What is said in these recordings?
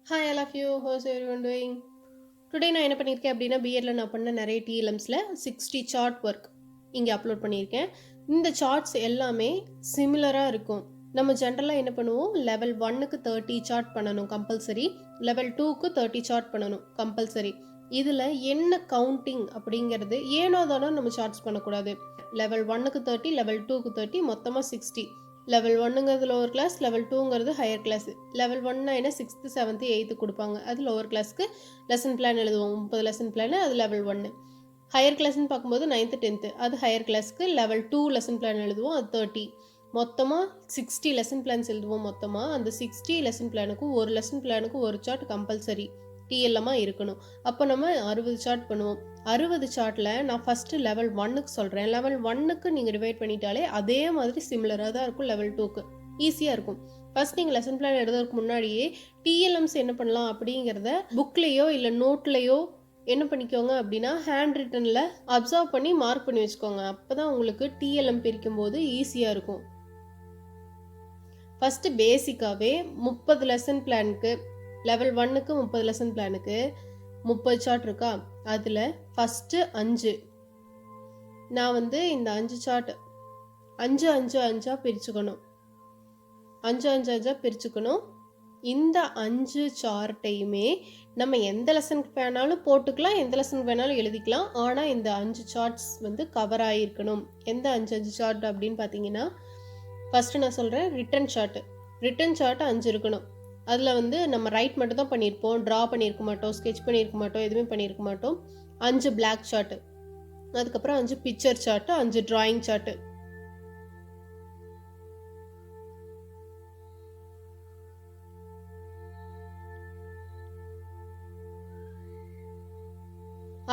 Hi all of you how's everyone doing today நான் என்ன பண்ணியிருக்கேன் அப்படின்னா பிஎட்டில் நான் பண்ண நிறைய டிஎல்எம்ஸில் 60 சார்ட் ஒர்க் இங்கே அப்லோட் பண்ணியிருக்கேன். இந்த சார்ட்ஸ் எல்லாமே சிமிலராக இருக்கும். நம்ம ஜென்ரலாக என்ன பண்ணுவோம், லெவல் 1க்கு 30 சார்ட் பண்ணணும் கம்பல்சரி, லெவல் 2க்கு 30 சார்ட் பண்ணணும் கம்பல்சரி. இதில் என்ன கவுண்டிங் அப்படிங்கிறது ஏனோ தானோ நம்ம சார்ட்ஸ் பண்ணக்கூடாது. லெவல் 1க்கு 30, லெவல் 2க்கு 30, மொத்தமாக 60. லெவல் 1ங்கிறது லோவர் கிளாஸ், லெவல் 2ங்கிறது ஹையர் கிளாஸ். லெவல் 1னா என்ன, 6th 7th 8th கொடுப்பாங்க, அது லோவர் கிளாஸ்க்கு லெசன் பிளான் எழுதுவோம். 30 லெசன் பிளான், அது லெவல் 1. ஹையர் கிளாஸ்ன்னு பார்க்கும்போது 9th 10th, அது ஹையர் கிளாஸ்க்கு லெவல் 2 லெசன் பிளான் எழுதுவோம், அது 30. மொத்தமாக 60 லெசன் பிளான்ஸ் எழுதுவோம். மொத்தமாக அந்த 60 லெசன் பிளானுக்கும் ஒரு லெசன் பிளானுக்கு ஒரு சார்ட் கம்பல்சரி டிஎல்எம்மாக இருக்கணும். அப்போ நம்ம 60 சார்ட் பண்ணுவோம். 60 சார்ட்டில் நான் ஃபஸ்ட்டு லெவல் 1க்கு சொல்கிறேன். லெவல் 1க்கு நீங்கள் டிவைட் பண்ணிட்டாலே அதே மாதிரி சிமிலராக தான் இருக்கும். லெவல் 2க்கு ஈஸியாக இருக்கும். ஃபஸ்ட் நீங்கள் லெசன் பிளான் எழுதுறதுக்கு முன்னாடியே டிஎல்எம்ஸ் என்ன பண்ணலாம் அப்படிங்கிறத புக்லேயோ இல்லை நோட்லேயோ என்ன பண்ணிக்கோங்க அப்படின்னா ஹேண்ட் ரிட்டனில் அப்சர்வ் பண்ணி மார்க் பண்ணி வச்சுக்கோங்க. அப்போ தான் உங்களுக்கு டிஎல்எம் பிரிக்கும் போது ஈஸியாக இருக்கும். ஃபஸ்ட்டு பேசிக்காகவே 30 லெசன் பிளானுக்கு, லெவல் 1க்கு 30 லெசன் பிளானுக்கு 30 சார்ட் இருக்கா, அதில் ஃபஸ்ட்டு 5 நான் வந்து இந்த 5 சார்ட் 5 5 5 பிரிச்சுக்கணும். 5 5 5 பிரிச்சுக்கணும். இந்த 5 சார்ட்டையுமே நம்ம எந்த லெசனுக்கு வேணாலும் போட்டுக்கலாம், எந்த லெசனுக்கு வேணாலும் எழுதிக்கலாம். ஆனால் இந்த 5 சார்ட்ஸ் வந்து கவர் ஆகிருக்கணும். எந்த 5 5 சார்ட் அப்படின்னு பார்த்தீங்கன்னா, ஃபஸ்ட்டு நான் சொல்கிறேன் ரிட்டன் சார்ட்டு. ரிட்டன் சார்ட்டு 5 இருக்கணும். அதில் வந்து நம்ம ரைட் மட்டும் தான் பண்ணியிருப்போம், ட்ரா பண்ணியிருக்க மாட்டோம், ஸ்கெட்ச் பண்ணியிருக்க மாட்டோம், எதுவுமே பண்ணியிருக்க மாட்டோம். 5 பிளாக் சார்ட்டு, அதுக்கப்புறம் 5 பிக்சர் சார்ட்டு, 5 டிராயிங் சார்ட்டு.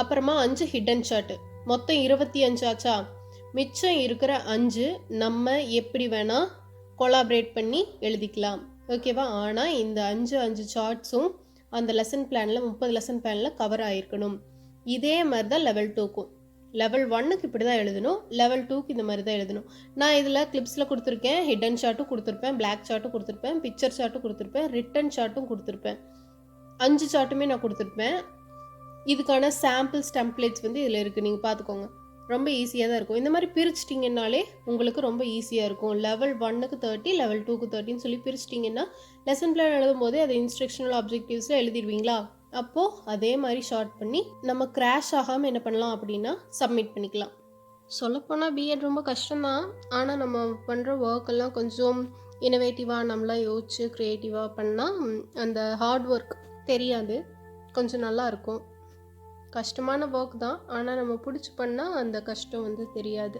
அப்புறமா 5 ஹிடன் சார்ட்டு. மொத்தம் 25 ஆச்சா. மிச்சம் இருக்கிற 5 நம்ம எப்படி வேணால் கொலாபரேட் பண்ணி எழுதிக்கலாம், ஓகேவா. ஆனால் இந்த 5 சார்ட்ஸும் அந்த லெசன் பிளானில் 30 லெசன் பிளானில் கவர் ஆகிருக்கணும். இதே மாதிரி தான் லெவல் 2க்கும். லெவல் 1க்கு இப்படி தான் எழுதணும், லெவல் 2க்கு இந்த மாதிரி தான் எழுதணும். நான் இதில் கிளிப்ஸில் கொடுத்துருக்கேன், ஹிடன் சார்ட்டும் கொடுத்துருப்பேன், பிளாக் சார்ட்டும் கொடுத்துருப்பேன், பிக்சர் சார்ட்டும் கொடுத்துருப்பேன், ரிட்டன் சார்ட்டும் கொடுத்துருப்பேன். 5 சார்ட்டுமே நான் கொடுத்துருப்பேன். இதுக்கான சாம்பிள்ஸ் டெம்ப்ளேட்ஸ் வந்து இதில் இருக்குது, நீங்கள் பார்த்துக்கோங்க. ரொம்ப ஈஸியாக தான் இருக்கும். இந்த மாதிரி பிரிச்சிட்டிங்கன்னாலே உங்களுக்கு ரொம்ப ஈஸியாக இருக்கும். லெவல் 1க்கு 30, லெவல் 2க்கு 30ன்னு சொல்லி பிரிச்சிட்டிங்கன்னா லெசன் பிளான் எழுதும் போதே அதை இன்ஸ்ட்ரக்ஷனல் ஆப்ஜெக்டிவ்ஸில் எழுதிடுவீங்களா. அப்போது அதே மாதிரி ஷார்ட் பண்ணி நம்ம கிராஷ் ஆகாமல் என்ன பண்ணலாம் அப்படின்னா சப்மிட் பண்ணிக்கலாம். சொல்லப்போனால் பிஎட் ரொம்ப கஷ்டம்தான். ஆனால் நம்ம பண்ணுற ஒர்க்கெல்லாம் கொஞ்சம் இனோவேட்டிவாக நம்மளாம் யோசிச்சு க்ரியேட்டிவாக பண்ணால் அந்த ஹார்ட் ஒர்க் தெரியாது, கொஞ்சம் நல்லாயிருக்கும். கஷ்டமான ஒர்க் தான், ஆனால் நம்ம பிடிச்சி பண்ணால் அந்த கஷ்டம் வந்து தெரியாது.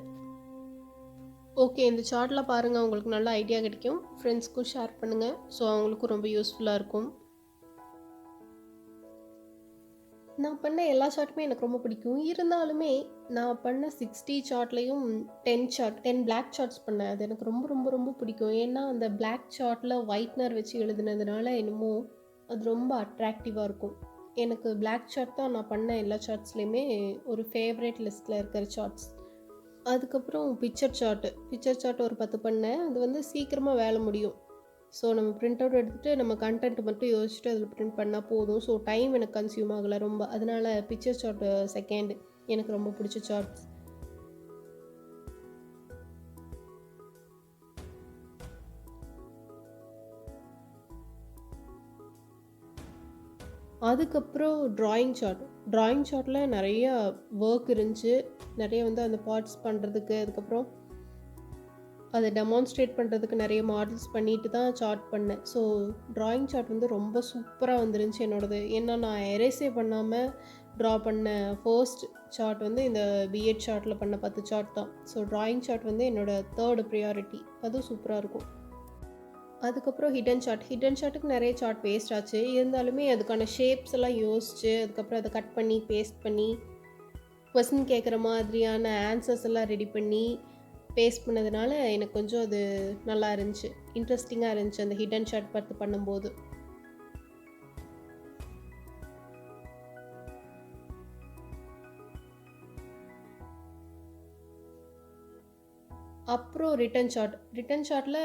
ஓகே, இந்த சார்ட்டில் பாருங்கள், உங்களுக்கு நல்ல ஐடியா கிடைக்கும். ஃப்ரெண்ட்ஸ்க்கும் ஷேர் பண்ணுங்கள், ஸோ அவங்களுக்கும் ரொம்ப யூஸ்ஃபுல்லாக இருக்கும். நான் பண்ண எல்லா சார்ட்டுமே எனக்கு ரொம்ப பிடிக்கும். இருந்தாலுமே நான் பண்ண 60 சார்ட்லேயும் 10 பிளாக் சார்ட்ஸ் பண்ணேன். அது எனக்கு ரொம்ப ரொம்ப ரொம்ப பிடிக்கும். ஏன்னா அந்த பிளாக் சார்ட்டில் ஒயிட்னர் வச்சு எழுதுனதுனால என்னமோ அது ரொம்ப அட்ராக்டிவாக இருக்கும். எனக்கு பிளாக் சார்ட் தான் நான் பண்ண எல்லா சார்ட்ஸ்லேயுமே ஒரு ஃபேவரட் லிஸ்ட்டில் இருக்கிற சார்ட்ஸ். அதுக்கப்புறம் பிக்சர் சார்ட் ஒரு 10 பண்ணேன். அது வந்து சீக்கிரமாக வேலை முடியும். ஸோ நம்ம பிரிண்ட் அவுட் எடுத்துகிட்டு நம்ம கண்டென்ட் மட்டும் யோசிச்சுட்டு அதில் பிரிண்ட் பண்ணால் போதும். ஸோ டைம் எனக்கு கன்சியூம் ஆகலை ரொம்ப. அதனால் பிக்சர் சார்ட் செகண்ட் எனக்கு ரொம்ப பிடிச்ச சார்ட்ஸ். அதுக்கப்புறம் ட்ராயிங் சார்ட்டில் நிறைய ஒர்க் இருந்துச்சு. நிறைய வந்து அந்த பார்ட்ஸ் பண்ணுறதுக்கு, அதுக்கப்புறம் அதை டெமான்ஸ்ட்ரேட் பண்ணுறதுக்கு நிறைய மாடல்ஸ் பண்ணிட்டு தான் சார்ட் பண்ணேன். ஸோ ட்ராயிங் சார்ட் வந்து ரொம்ப சூப்பராக வந்துருந்துச்சு என்னோடது. ஏன்னா நான் எரேஸே பண்ணாமல் ட்ரா பண்ண ஃபர்ஸ்ட் சார்ட் வந்து இந்த பிஎட் சார்ட்டில் பண்ண 10 சார்ட் தான். ஸோ ட்ராயிங் சார்ட் வந்து என்னோடய 3rd ப்ரியாரிட்டி. அதுவும் சூப்பராக இருக்கும். அதுக்கப்புறம் ஹிடன் சார்ட்டுக்கு நிறைய சார்ட் வேஸ்ட் ஆச்சு. இருந்தாலுமே அதுக்கான ஷேப்ஸ் எல்லாம் யோசிச்சு, அதுக்கப்புறம் அதை கட் பண்ணி பேஸ்ட் பண்ணி கொஸ்டின் கேட்குற மாதிரியான ஆன்சர்ஸ் எல்லாம் ரெடி பண்ணி பேஸ்ட் பண்ணதுனால எனக்கு கொஞ்சம் அது நல்லா இருந்துச்சு, இன்ட்ரெஸ்டிங்காக இருந்துச்சு அந்த ஹிடன் சார்ட் பார்த்து பண்ணும்போது. அப்புறம் ரிட்டன் சார்ட்டில்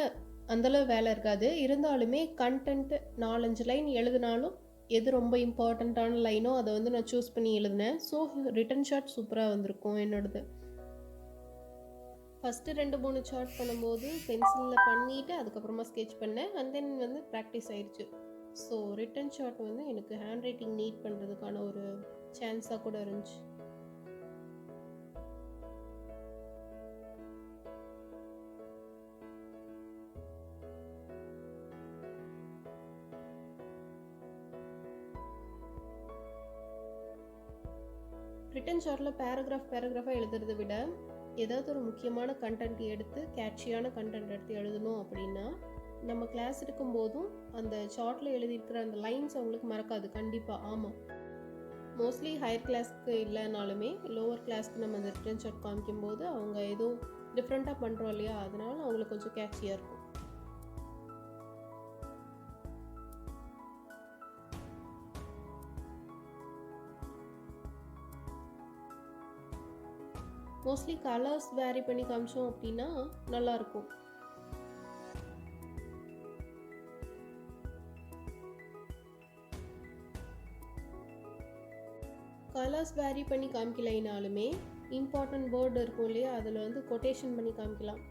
அந்தளவு வேலை இருக்காது. இருந்தாலுமே கன்டென்ட் 4, 5 லைன் எழுதினாலும், எது ரொம்ப இம்பார்ட்டண்ட்டான லைனோ அத வந்து நான் சூஸ் பண்ணி எழுதினேன். ஸோ ரிட்டன் ஷாட் சூப்பரா வந்திருக்கும் என்னோடது. ஃபர்ஸ்ட்டு 2, 3 சார்ட் பண்ணும்போது பென்சில்ல பண்ணிட்டு, அதுக்கப்புறமா ஸ்கெட்ச் பண்ணேன். அண்ட் தென் வந்து ப்ராக்டிஸ் ஆயிருச்சு. ஸோ ரிட்டன் ஷாட் வந்து எனக்கு ஹேண்ட் ரைட்டிங் நீட் பண்ணுறதுக்கான ஒரு சான்ஸாக கூட இருந்துச்சு. ரிட்டன் ஷார்ட்டில் பேராகிராஃபாக எழுதுறதை விட ஏதாவது ஒரு முக்கியமான கண்டென்ட் எடுத்து கேட்சியான கண்டென்ட் எடுத்து எழுதணும் அப்படின்னா நம்ம கிளாஸ் இருக்கும்போதும் அந்த சார்ட்டில் எழுதியிருக்கிற அந்த லைன்ஸ் அவங்களுக்கு மறக்காது கண்டிப்பாக. ஆமாம், மோஸ்ட்லி ஹையர் கிளாஸ்க்கு இல்லைனாலுமே லோவர் கிளாஸ்க்கு நம்ம அந்த ரிட்டன் ஷார்ட் காமிக்கும்போது அவங்க ஏதோ டிஃப்ரெண்ட்டாக பண்ணுறோம் இல்லையா, அதனால அவங்களுக்கு கொஞ்சம் கேட்சியாக இருக்கும். மோஸ்ட்லி கலர்ஸ் வேரி பண்ணி காமிச்சோம் அப்படின்னா நல்லாயிருக்கும். கலர்ஸ் வேரி பண்ணி காமிக்கலைனாலுமே இம்பார்ட்டன்ட் வேர்டு இருக்கும் இல்லையா, அதில் வந்து கொட்டேஷன் பண்ணி காமிக்கலாம்.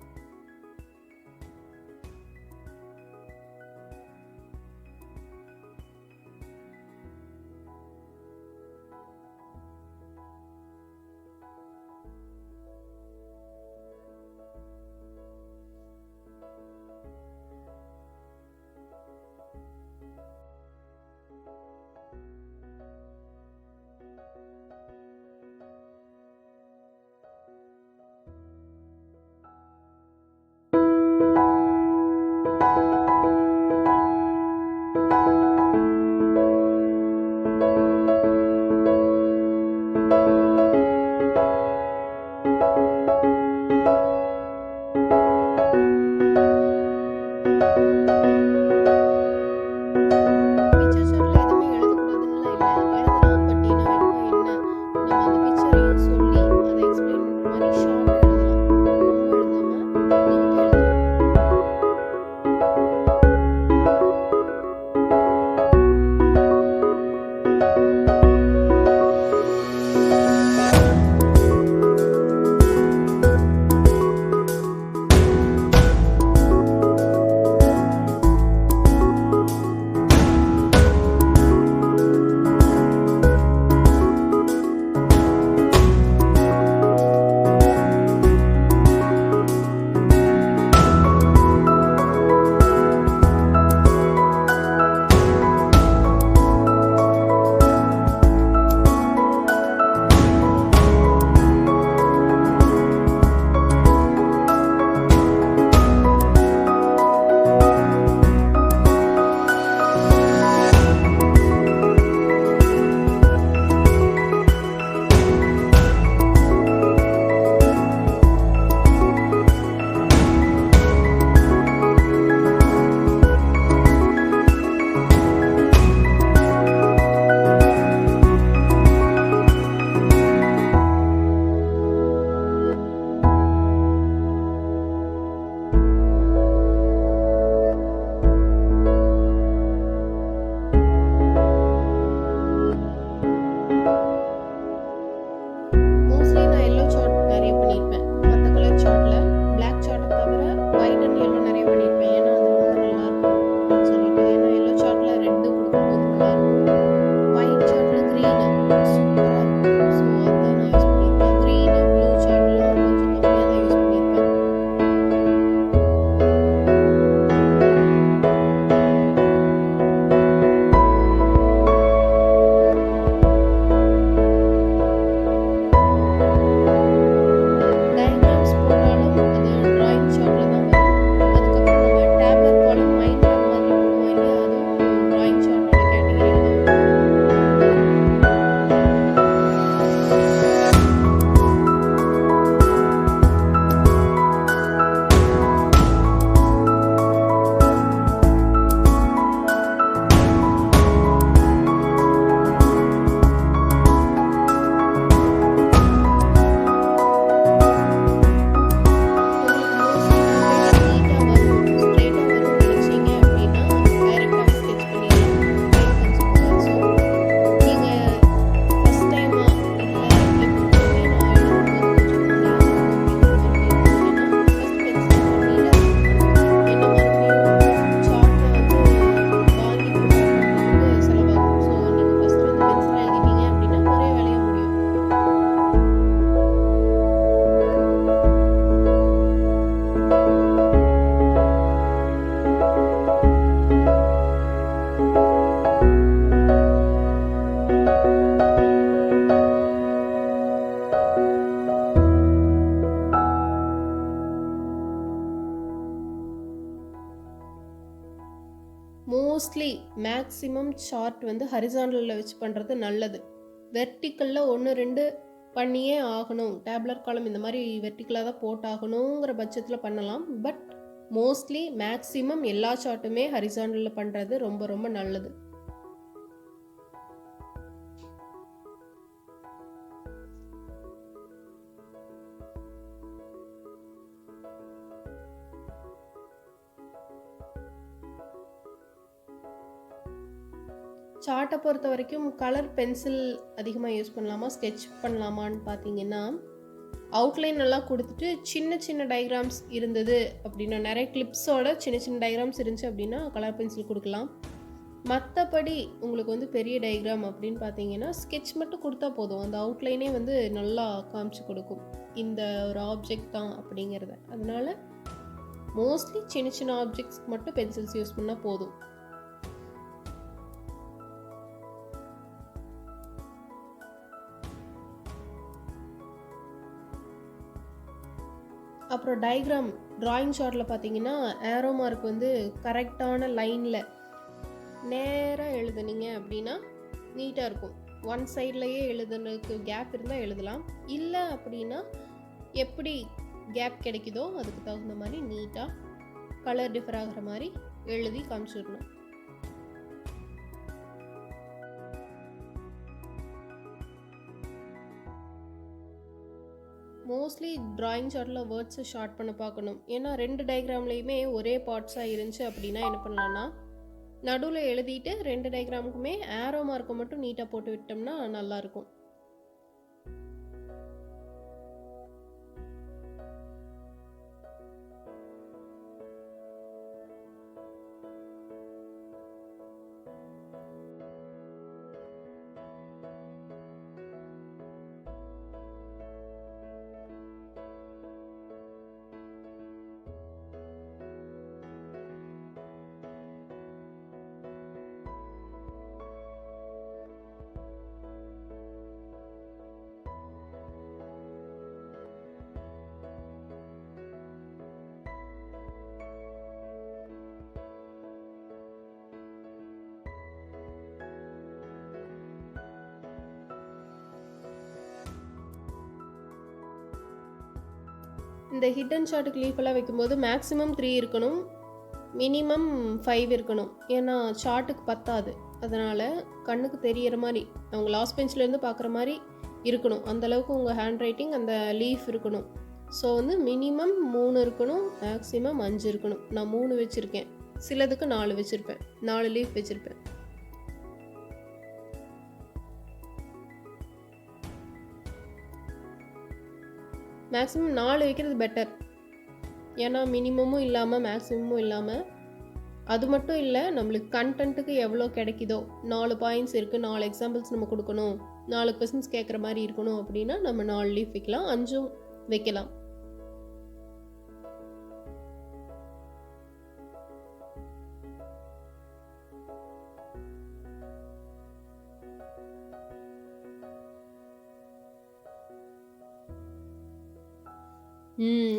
மேக்ஸிமம் சார்ட் வந்து ஹரிசாண்டலில் வச்சு பண்ணுறது நல்லது. வெர்டிக்கலில் 1 2 பண்ணியே ஆகணும், டேப்லர் காலம் இந்த மாதிரி வெர்டிக்கலாக தான் போட்டாகணுங்கிற பட்சத்தில் பண்ணலாம். பட் மோஸ்ட்லி மேக்ஸிமம் எல்லா சார்ட்டுமே ஹரிசாண்டலில் பண்ணுறது ரொம்ப ரொம்ப நல்லது. சார்ட்டை பொறுத்த வரைக்கும் கலர் பென்சில் அதிகமாக யூஸ் பண்ணலாமா, ஸ்கெட்ச் பண்ணலாமான்னு பார்த்தீங்கன்னா, அவுட்லைன் எல்லாம் கொடுத்துட்டு சின்ன சின்ன டயக்ராம்ஸ் இருந்தது அப்படின்னா, நிறைய கிளிப்ஸோட சின்ன சின்ன டயக்ராம்ஸ் இருந்துச்சு அப்படின்னா கலர் பென்சில் கொடுக்கலாம். மற்றபடி உங்களுக்கு வந்து பெரிய டயக்ராம் அப்படின்னு பார்த்தீங்கன்னா, ஸ்கெட்ச் மட்டும் கொடுத்தா போதும். அந்த அவுட்லைனே வந்து நல்லா காமிச்சு கொடுக்கும், இந்த ஒரு ஆப்ஜெக்ட் தான் அப்படிங்கிறத. அதனால மோஸ்ட்லி சின்ன சின்ன ஆப்ஜெக்ட்ஸ்க்கு மட்டும் பென்சில்ஸ் யூஸ் பண்ணால் போதும். அப்புறம் டயக்ராம் ட்ராயிங் ஷார்ட்டில் பார்த்தீங்கன்னா, ஏரோ மார்க் வந்து கரெக்டான லைனில் நேராக எழுதுனீங்க அப்படின்னா நீட்டாக இருக்கும். ஒன் சைட்லேயே எழுதுனதுக்கு கேப் இருந்தால் எழுதலாம். இல்லை அப்படின்னா எப்படி கேப் கிடைக்குதோ அதுக்கு தகுந்த மாதிரி நீட்டாக கலர் டிஃபர் ஆகிற மாதிரி எழுதி காமிச்சிடணும். மோஸ்ட்லி ட்ராயிங் சார்ட்டில் வேர்ட்ஸை ஷார்ட் பண்ண பார்க்கணும். ஏன்னா 2 டயக்ராம்லேயுமே ஒரே பார்ட்ஸாக இருந்துச்சு அப்படின்னா என்ன பண்ணலான்னா, நடுவில் எழுதிட்டு 2 டயக்ராமுக்குமே ஏரோ மார்க்கை மட்டும் நீட்டாக போட்டு விட்டோம்னா நல்லாயிருக்கும். இந்த ஹிடன் ஷார்ட்டுக்கு லீஃபெல்லாம் வைக்கும்போது மேக்ஸிமம் 3 இருக்கணும், மினிமம் 5 இருக்கணும். ஏன்னா சார்ட்டுக்கு பத்தாது. அதனால் கண்ணுக்கு தெரிகிற மாதிரி, அவங்க லாஸ்ட் பெஞ்சிலேருந்து பார்க்குற மாதிரி இருக்கணும். அந்தளவுக்கு உங்கள் ஹேண்ட் ரைட்டிங் அந்த லீஃப் இருக்கணும். ஸோ வந்து மினிமம் 3 இருக்கணும், மேக்ஸிமம் 5 இருக்கணும். நான் 3 வச்சுருக்கேன், சிலதுக்கு 4 வச்சுருப்பேன், 4 லீஃப் வச்சுருப்பேன். மேக்ஸிமம் 4 வைக்கிறது பெட்டர். ஏன்னா மினிமமும் இல்லாமல் மேக்ஸிமமும் இல்லாமல், அது மட்டும் இல்லை, நம்மளுக்கு கண்டென்ட்டுக்கு எவ்வளோ கிடைக்குதோ, 4 பாயிண்ட்ஸ் இருக்குது, 4 எக்ஸாம்பிள்ஸ் நம்ம கொடுக்கணும், 4 கொஸ்டின்ஸ் கேட்குற மாதிரி இருக்கணும் அப்படின்னா நம்ம 4 லீஃப் வைக்கலாம், 5 வைக்கலாம்.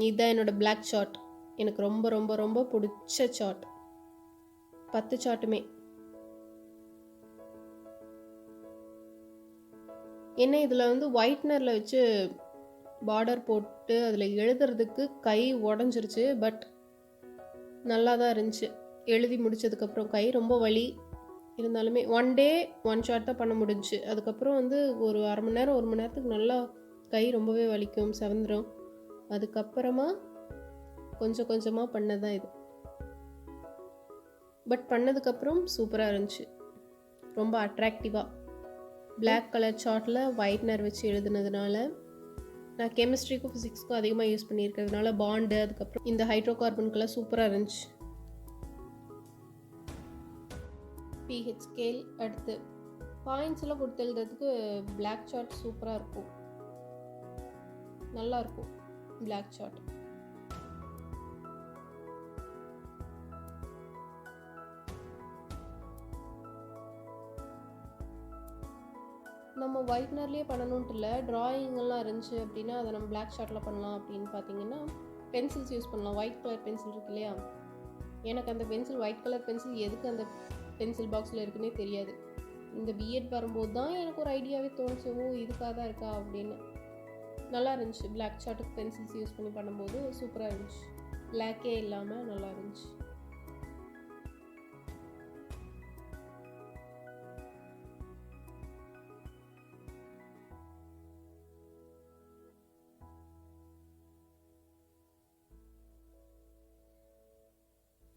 இதுதான் என்னோட பிளாக் சார்ட். எனக்கு ரொம்ப ரொம்ப ரொம்ப பிடிச்ச சார்ட். 10 சார்ட்டுமே. என்ன இதில் வந்து ஒயிட்னரில் வச்சு பார்டர் போட்டு அதில் எழுதுறதுக்கு கை உடஞ்சிருச்சு. பட் நல்லா தான் இருந்துச்சு. எழுதி முடித்ததுக்கப்புறம் கை ரொம்ப வலி இருந்தாலுமே 1 டே 1 ஷார்ட் தான் பண்ண முடிஞ்சுச்சு. அதுக்கப்புறம் வந்து ஒரு அரை மணி நேரம் 1 மணி நேரத்துக்கு நல்லா கை ரொம்பவே வலிக்கும், செவந்துடும். அதுக்கப்புறமா கொஞ்சம் கொஞ்சமாக பண்ணதான் இது. பட் பண்ணதுக்கப்புறம் சூப்பராக இருந்துச்சு, ரொம்ப அட்ராக்டிவாக. பிளாக் கலர் சார்ட்டில் ஒயிட்னர் வச்சு எழுதுனதுனால, நான் கெமிஸ்ட்ரிக்கும் ஃபிசிக்ஸ்க்கும் அதிகமாக யூஸ் பண்ணியிருக்கிறதுனால பாண்டு, அதுக்கப்புறம் இந்த ஹைட்ரோ கார்பனுக்கெல்லாம் சூப்பராக இருந்துச்சு. PH scale. அடுத்து பாயிண்ட்ஸ் எல்லாம் கொடுத்து எழுதுறதுக்கு பிளாக் சார்ட் சூப்பராக இருக்கும், நல்லாயிருக்கும் பிளாக் சார்ட். நம்ம ஒயிட்னர்லேயே பண்ணணுன்ட்டு இல்லை, ட்ராயிங்கெல்லாம் இருந்துச்சு அப்படின்னா அதை நம்ம பிளாக் ஷார்ட்டில் பண்ணலாம். அப்படின்னு பார்த்தீங்கன்னா பென்சில்ஸ் யூஸ் பண்ணலாம். ஒயிட் கலர் பென்சில் இருக்கு இல்லையா, எனக்கு அந்த பென்சில் ஒயிட் கலர் பென்சில் எதுக்கு அந்த பென்சில் பாக்ஸில் இருக்குன்னே தெரியாது. இந்த பிஎட் வரும்போது தான் எனக்கு ஒரு ஐடியாவே தோணுச்சு, ஓ இதுக்காக தான் இருக்கா அப்படின்னு. நல்லா இருந்துச்சு. பிளாக் சார்ட்டுக்கு பென்சில்ஸ் யூஸ் பண்ணி பண்ணும்போது சூப்பராக இருந்துச்சு. பிளாக்கே இல்லாமல் நல்லா இருந்துச்சு.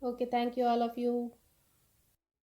Okay, thank you all of you.